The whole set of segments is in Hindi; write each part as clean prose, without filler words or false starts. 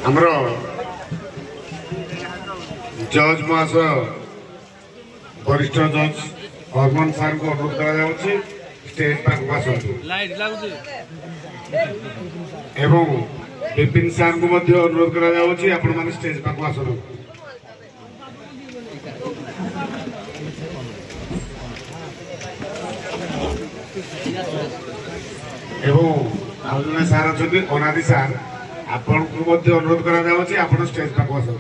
हमर जज महाशय वरिष्ठ जज हरमन सार को अनुरोध करा स्टेज पाक एवं विपिन सार को अनुरोध करा आपण माने स्टेज पाक आसनु एवं आउ जने सार अच्छे अनादि सार आपण को अनुरोध करा आपण स्टेज पाक आसनु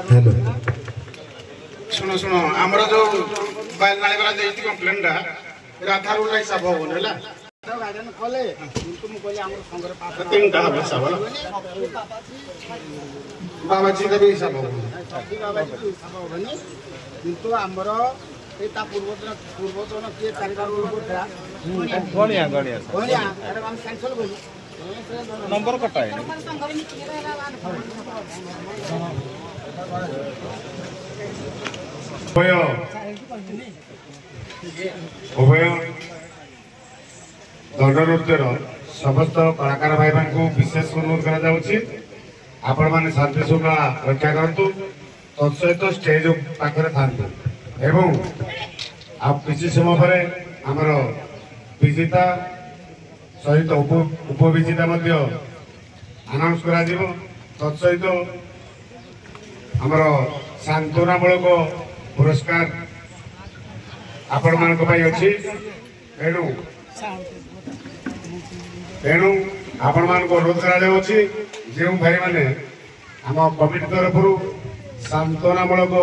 हेलो सुनो सुनो हमर जो बाइल नाली वाला देती कंप्लेंट राधा रूल हिसाब होनेला गार्डन खोले तुम कोले हमर संगर पास तीनटा हिसाब बाबाजी का भी हिसाब होबो बाबाजी हिसाब होबनी किंतु हमर एता पूर्वतन के चारिटा रूल कोठा गणिया अरे हम कैंसिल बोली नंबर कटाए उभय दंड नृत्यर समस्त कलाकार भाई को विशेष अनुरोध कर शांति शृंखला रक्षा करूँ तत्सहित स्टेज पाखे था एवं आप किसी समय पर आमर विजेता सहित उपविजेता अनाउंस कर तत्सहित आमर सांत्वनामूलक पुरस्कार आपण मान अच्छी तेणु आपण मान अनुरोध कर भाई मैंने आम कमिटी तरफ सांत्वनामूलक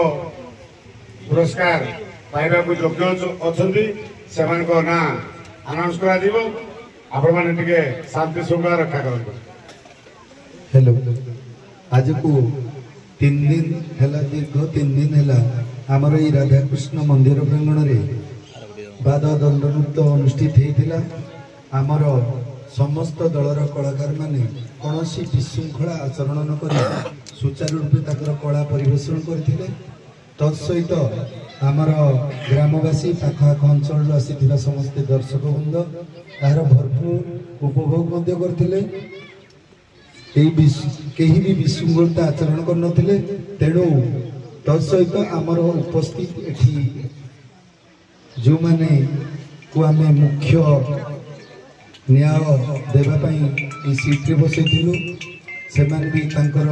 पुरस्कार पाइबा योग्य अच्छा से ना अनाउंस कर शांति श्रृंखला रक्षा कर हेलो आज को 3 दिन है दीर्घ 3 दिन है आमर ये राधाकृष्ण मंदिर प्रांगण में बाद दंड नृत्य अनुष्ठित होता आमर समस्त दलर कलाकार माने कौन विशृंखला आचरण न कर सुचारू रूपे कला परिवेषण करते तत्सहित आमर ग्रामवासी पाखआख अंचल आसी समस्त दर्शक वृंद तार भरपूर उपभोग करते कहीं भी विशृंखलता आचरण कर तेणु तत्सहित आमर उपस्थित एठी जो माने को आम मुख्य न्याय देवाई सीट्रे बसईलु से भी तांकर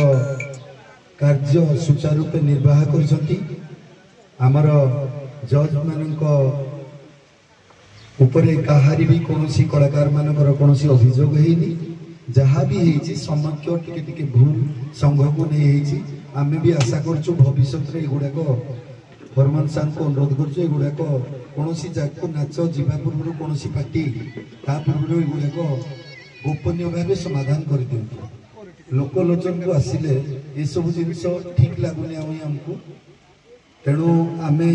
कार्य सुचारू रूपे निर्वाह करछंती आमर जज मानक उपरे कहारी भी कौनसी कलाकार मानकर कौनसी अभियोग हैनी जहाँ भी है समक्ष टिके भूल संघ को नहीं आम भी आशा करछु भविष्य में युवाक हरमन सार को अनुरोध करुड़ाक कौन जगह नाच जीवा पूर्व कौन पार्टी ता पूर्व युवाक गोपनीय भाव समाधान कर दिखाँ लोकलोचन को आसिले ये सब जिनस ठीक लगुनि आमको तेणु आमे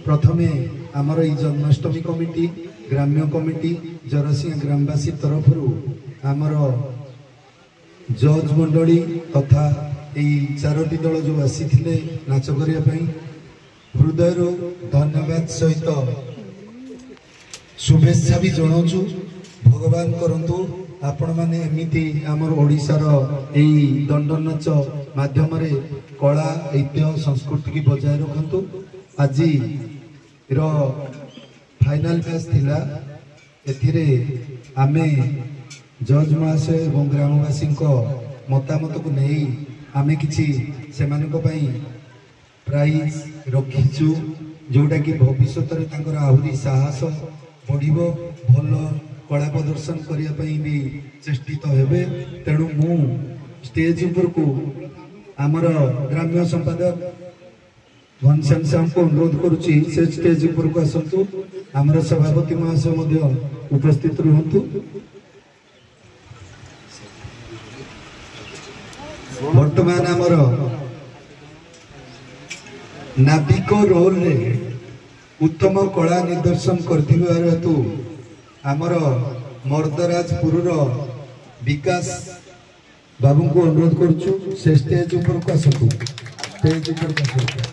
प्रथमे आमर ये जन्माष्टमी कमिटी ग्राम्य कमिटी जरसिंह ग्रामवासी तरफ आमर जज मंडली तथा यही चारोटी दल जो आसी नाच करने हृदय धन्यवाद सहित शुभेच्छा भी जनाऊँ। भगवान करंतु आपण माने एमिति आमर ओडिशार एई दंड नाच माध्यम रे कला ऐतिह्य संस्कृति की बजाय रखंतु। आज रो फाइनल मैच थिला एथिरे आमे जज महाशय एवं ग्रामवासी मतामत को नहीं आमे किछि सेमानक पई प्राइज रखिचु जोटा कि भविष्य रे तांकर आहुरी साहस बढ़िबो भल कला प्रदर्शन करने भी चेष्टित हेबे। तेणु मु स्टेज ऊपर को आमर ग्राम्य संपादक घनश्याम साहब को अनुरोध करुच्ची से स्टेज ऊपर को आसतु आमर सभापति महाशय उपस्थित रुहतु। वर्तमान आमर नाविक रोल रे उत्तम कला निदर्शन करथिबार हेतु आमर मर्दराजपुर विकास बाबू को अनुरोध करुचु से स्टेज ऊपर को आसतु स्टेज ऊपर को आसतु।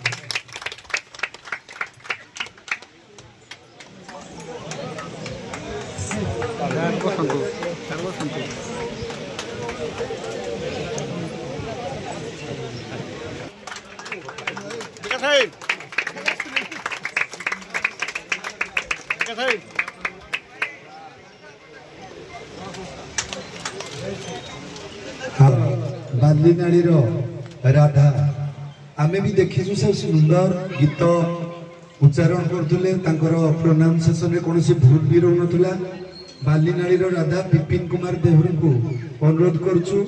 बाली नाड़ी राधा आमे भी देखीचु सब सुंदर गीत उच्चारण करथुले तांकर प्रोनाउंसिएशन रे कोनोसी भूल भी रहु नथुला। बाली नाड़ी राधा विपिन कुमार देहुरी को अनुरोध करूछु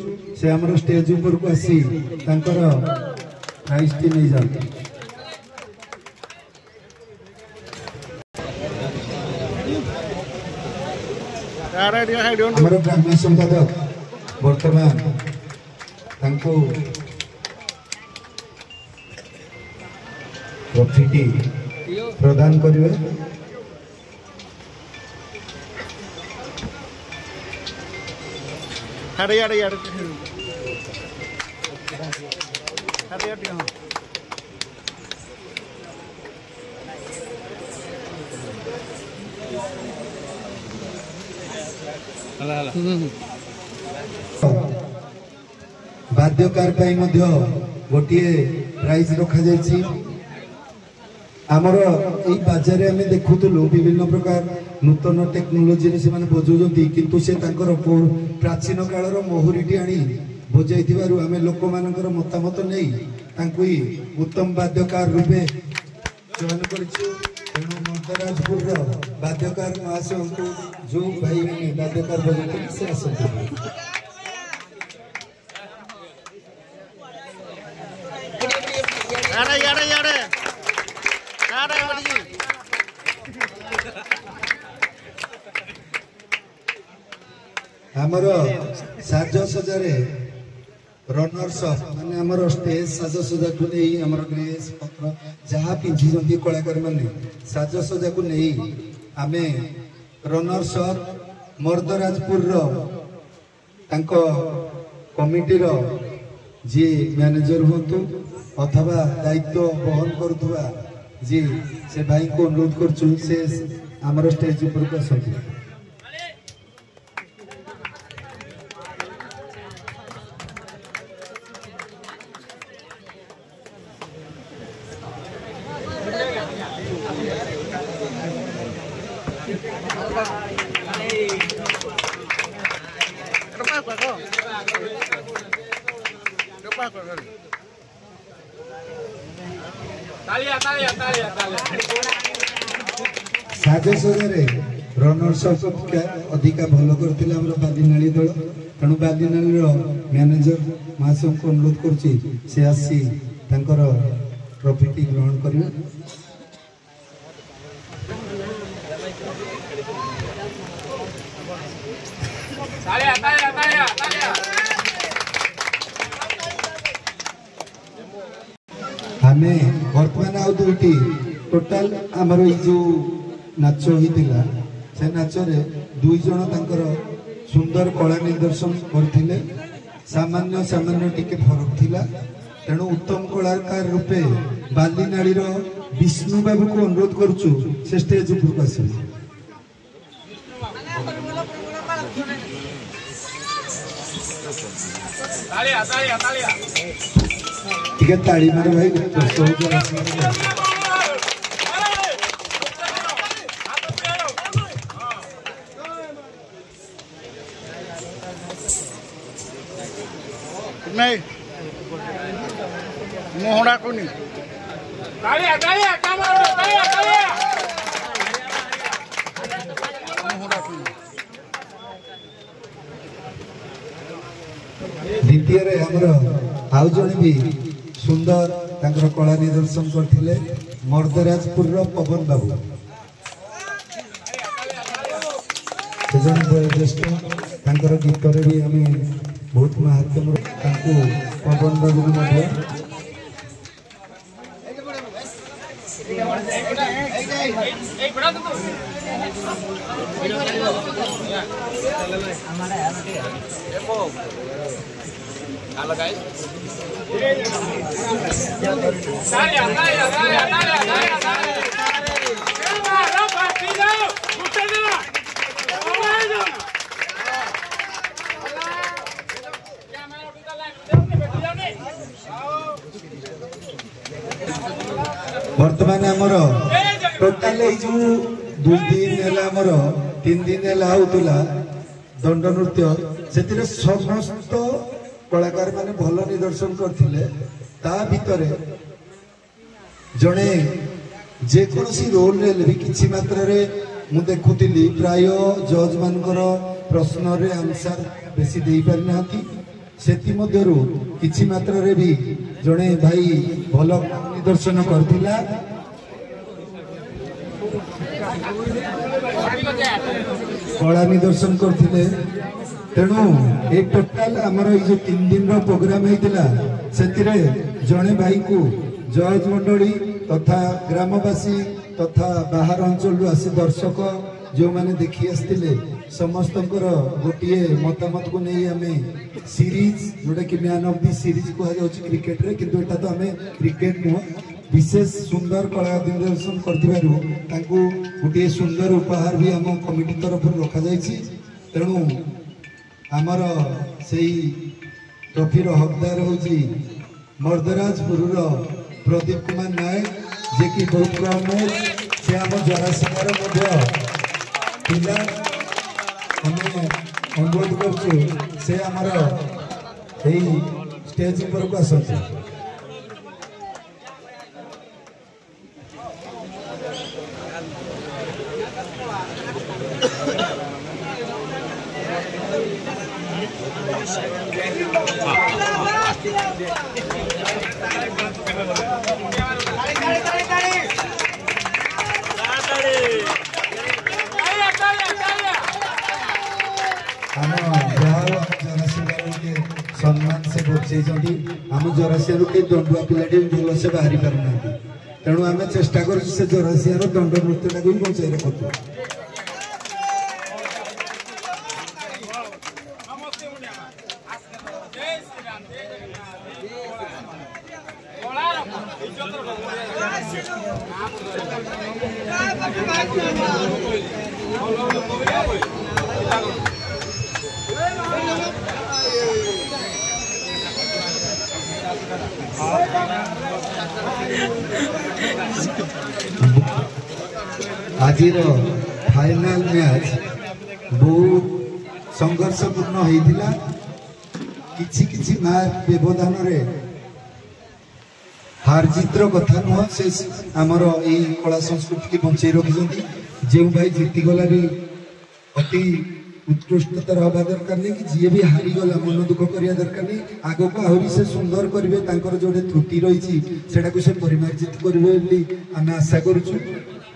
से हमर स्टेज ऊपर को आसी तांकर प्राइज टी नै जाते। हमर ग्राम्य संपादक वर्तमान तांको ट्रॉफी प्रदान करिवे। अरे यार यार अरे यार बाध्यकार पाई मध्य गोटे प्राइज रखा जायछि। आमर एई बाजारे आमे देखुतलु विभिन्न प्रकार नूतन टेक्नोलोजी रे से माने बजौजंती किंतु से तांकर प्राचीन कालर मोहरीटी आनी बजाइथिबारु आमे लोक मानकर मतामत नै तांकु उत्तम बाध्यकार रूपे चयन करिछु। तेणु मर्दराजपुर बाध्यकार महाशय को जो भाई मैंने बाध्यकार बजाते से आसंतु। आमर साजसज्जा रनर्स माने आमर स्टेज साजसज्जा को नहीं आमर ड्रेस पत्र जहाँ पिंधि कलाकार माने साजसज्जा को नहीं आमे रनर्स मर्दराजपुर कमिटी जी मैनेजर हूँ अथवा दायित्व बहन करुवा जी से भाई को अनुरोध करुचु से आमर स्टेज ऊपर को आसतु। साजसज्जा रनर्स अधिका भल करते बालीनाली दल तेणु बालीनाली मैनेजर महाशय को अनुरोध करुच्ची से आसी ट्रॉफी ग्रहण करेंगे। आमे वर्तमान आउ दुईटी टोटाल आमर ये जो नाच होता से नाच रे दुई जन तांकर सुंदर कला निदर्शन करथिले सामान्य सामान्य टिके फरक थिला तेणु उत्तम कलाकार रूपे बालीनाड़ी विष्णु बाबू को अनुरोध करुचु से स्टेज उपरक आसबे ठीक ताली मार भाई नहीं मोहड़ा को नहीं तालिया तालिया कामारो तालिया तालिया मोहड़ा को द्वितीय रे हमर आउ जने भी सुंदर तांकर कला निदर्शन करथिले मर्दराजपुर रो पवन बाबू जन ज्येष्ठ तांकर गीत रे भी हमें बहुत महत्व तांको पवन बाबू मध्य वर्तमान आमर टोटाल जो 2 दिन है 3 दिन है दंड नृत्य से समस्त कलाकार माने भल निदर्शन करथिले ता भितरे जड़े जेकोसी रोल रे भी किछि मात्रा रे मु देखुतिली प्राय जज मानकर प्रश्न रे आंसर बेसी देई पारि नाथि सेति मध्यरु किछि मात्रा रे भी जड़े भाई भल निदर्शन करथिला कला निदर्शन करथिले तेणु ये टोटाल आमर जो 3 दिन प्रोग्राम होता से जड़े भाई को जज मंडली तथा ग्रामवासी तथा बाहर अंचल आसी दर्शक जो माने देखी आसते समस्त गोटे मतामत को नहीं आम सीरीज जोटा कि मैन ऑफ दी सीरीज कह क्रिकेट रे किंतु एटा तो आम क्रिकेट नुह विशेष सुंदर कला निदर्शन कर गोटे सुंदर उपहार भी आम कमिटी तरफ रखा जाइए तेणु आमर से ट्रॉफीर हकदार होची मर्दराजपुर प्रदीप कुमार नायक जे कि बहुत कम से आम जरासीगार पिला अनुरोध कर से आमर स्टेज पर को आसते सम्मान से बचेई आम जरासिया के दंडुआ पिलाटी भल से बाहरी पारना तेणु आम चेष्टा कर जरासिया दंड नृत्य भी बचाई रखु आज फाइनल मैच बहुत संघर्षपूर्ण होता किछि मैच व्यवधान रे हार जीतर कथा नुह से आमर ये कला संस्कृति की बंचाई रखिंट जो भाई जीतीगला भी अति उत्कृष्टतार हवा दरकार नहीं कि जी भी हारीगला मन दुख करने दरकार नहीं आग को आहरी से सुंदर करेंगे जो त्रुटि रही से परिमार्जित करेंगे आम आशा करुचु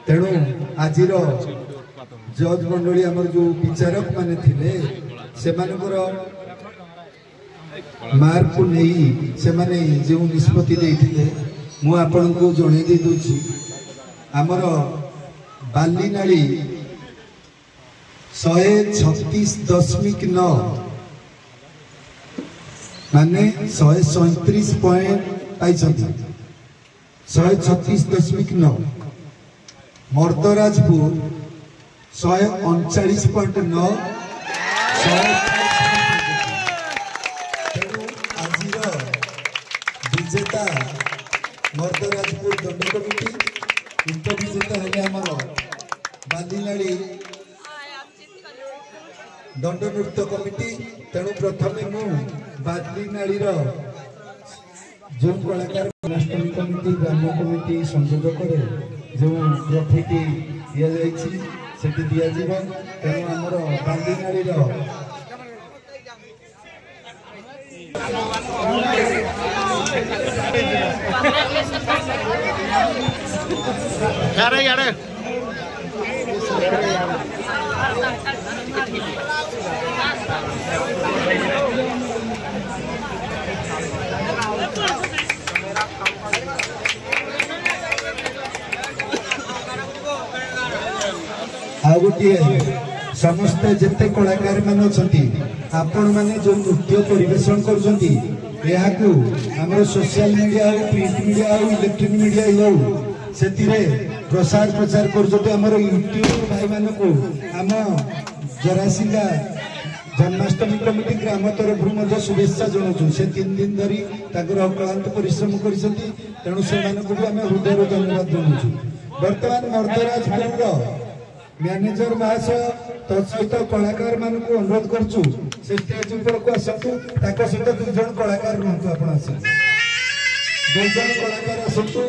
तेणु आज जज मंडली आमर जो विचारक माने थिले से मार्क को नहीं से माने जो निष्पत्ति देइथिले मु आपण को जणे दे दूची हमर बाली नाली 136.9 माने 137 पॉइंट पाई 136.9 मर्दराजपुर 139.9 आज विजेता मर्दराजपुर दंड कमिटी उपविजेता है आमर बालीनाड़ी दंड नृत्य कमिटी तेणु प्रथम मु बालीनाड़ी जो कलाकार जन्माष्टमी कमिटी ग्राम कमिटी संयोजक जो ट्रॉफी दि दिज्व तेणु आमर बालीनाड़ी आ गोटे समस्ते जिते कलाकार मान आपण मैंने जो नृत्य परिवेशन कर सोशल मीडिया हो प्रिंट मीडिया हो इलेक्ट्रिक मीडिया हो से प्रसार प्रचार कर यूट्यूब भाई मान को आम जरासिंगा जन्माष्टमी कमिटी ग्राम तरफ शुभेच्छा जनाऊँ से 3 दिन धरी अक्लांत परिश्रम कर तेणु से हृदय धन्यवाद जनाऊँ बर्तमान मर्दराजपुर मैनेजर महाशय तत्सहित कलाकार मान को अनुरोध करूँ से स्टेज ऊपर को आसतु सहित 2 जन कलाकार रुहतु आप 2 जन कलाकार आसतु